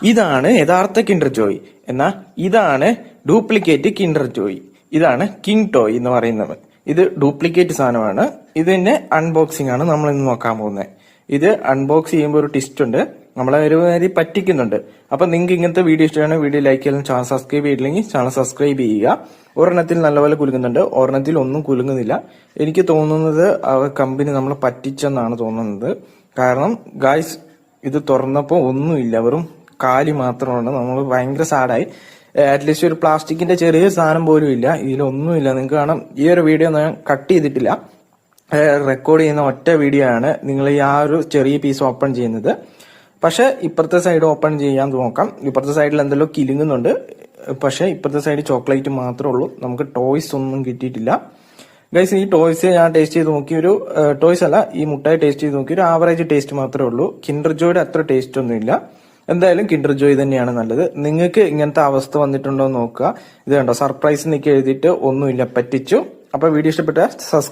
ഇതാണ് യഥാർത്ഥ കിൻഡർ ജോയ്. എന്നാൽ ഇതാണ് ഡ്യൂപ്ലിക്കേറ്റ് കിൻഡർ ജോയ്. ഇതാണ് കിങ് ടോയ് എന്ന് പറയുന്നത്. ഇത് ഡ്യൂപ്ലിക്കേറ്റ് സാധനമാണ്. ഇതിന്റെ അൺബോക്സിംഗ് ആണ് നമ്മൾ ഇന്ന് നോക്കാൻ പോകുന്നത്. ഇത് അൺബോക്സ് ചെയ്യുമ്പോൾ ഒരു ട്വിസ്റ്റ് ഉണ്ട്. നമ്മളെ ഒരുമാതിരി പറ്റിക്കുന്നുണ്ട്. അപ്പൊ നിങ്ങൾക്ക് ഇങ്ങനത്തെ വീഡിയോ ഇഷ്ടമാണ്, വീഡിയോ ലൈക്ക് ചെയ്യാനും ചാനൽ സബ്സ്ക്രൈബ് ചെയ്തില്ലെങ്കിൽ ചാനൽ സബ്സ്ക്രൈബ് ചെയ്യുക. ഒരെണ്ണത്തിൽ നല്ലപോലെ കുലുങ്ങുന്നുണ്ട്, ഒരെണ്ണത്തിൽ ഒന്നും കുലുങ്ങുന്നില്ല. എനിക്ക് തോന്നുന്നത് കമ്പനി നമ്മളെ പറ്റിച്ചെന്നാണ് തോന്നുന്നത്. കാരണം ഗായ്സ് ഇത് തുറന്നപ്പോൾ ഒന്നുമില്ല, വെറും കാലി മാത്രമാണ്. നമ്മൾ ഭയങ്കര സാഡായി. അറ്റ്ലീസ്റ്റ് ഒരു പ്ലാസ്റ്റിക്കിന്റെ ചെറിയ സാധനം പോലും ഇല്ല, ഇതിലൊന്നുമില്ല. നിങ്ങൾക്ക് കാണാം, ഈ ഒരു വീഡിയോ ഞാൻ കട്ട് ചെയ്തിട്ടില്ല, റെക്കോർഡ് ചെയ്യുന്ന ഒറ്റ വീഡിയോ ആണ് നിങ്ങൾ ഈ ആ ഒരു ചെറിയ പീസ് ഓപ്പൺ ചെയ്യുന്നത്. പക്ഷെ ഇപ്പുറത്തെ സൈഡ് ഓപ്പൺ ചെയ്യാൻ നോക്കാം. ഇപ്പുറത്തെ സൈഡിൽ എന്തെല്ലോ കിലുങ്ങുന്നുണ്ട്, പക്ഷെ ഇപ്പുറത്തെ സൈഡ് ചോക്ലേറ്റ് മാത്രമേ ഉള്ളൂ. നമുക്ക് ടോയ്സ് ഒന്നും കിട്ടിയിട്ടില്ല ഗൈസ്. ഈ ടോയ്സ് ഞാൻ ടേസ്റ്റ് ചെയ്ത് നോക്കി, ഒരു ടോയ്സ് അല്ല, ഈ മുട്ടായി ടേസ്റ്റ് ചെയ്ത് നോക്കി, ഒരു ആവറേജ് ടേസ്റ്റ് മാത്രമേ ഉള്ളൂ. കിൻഡർ ജോയുടെ അത്ര ടേസ്റ്റ് ഒന്നുമില്ല. എന്തായാലും കിൻഡർ ജോയ് തന്നെയാണ് നല്ലത്. നിങ്ങൾക്ക് ഇങ്ങനത്തെ അവസ്ഥ വന്നിട്ടുണ്ടോ എന്ന് നോക്കുക. ഇത് കണ്ടോ, സർപ്രൈസ് എന്നൊക്കെ എഴുതിയിട്ട് ഒന്നുമില്ല, പറ്റിച്ചു. അപ്പൊ വീഡിയോ ഇഷ്ടപ്പെട്ട സബ്സ്ക്രൈബ്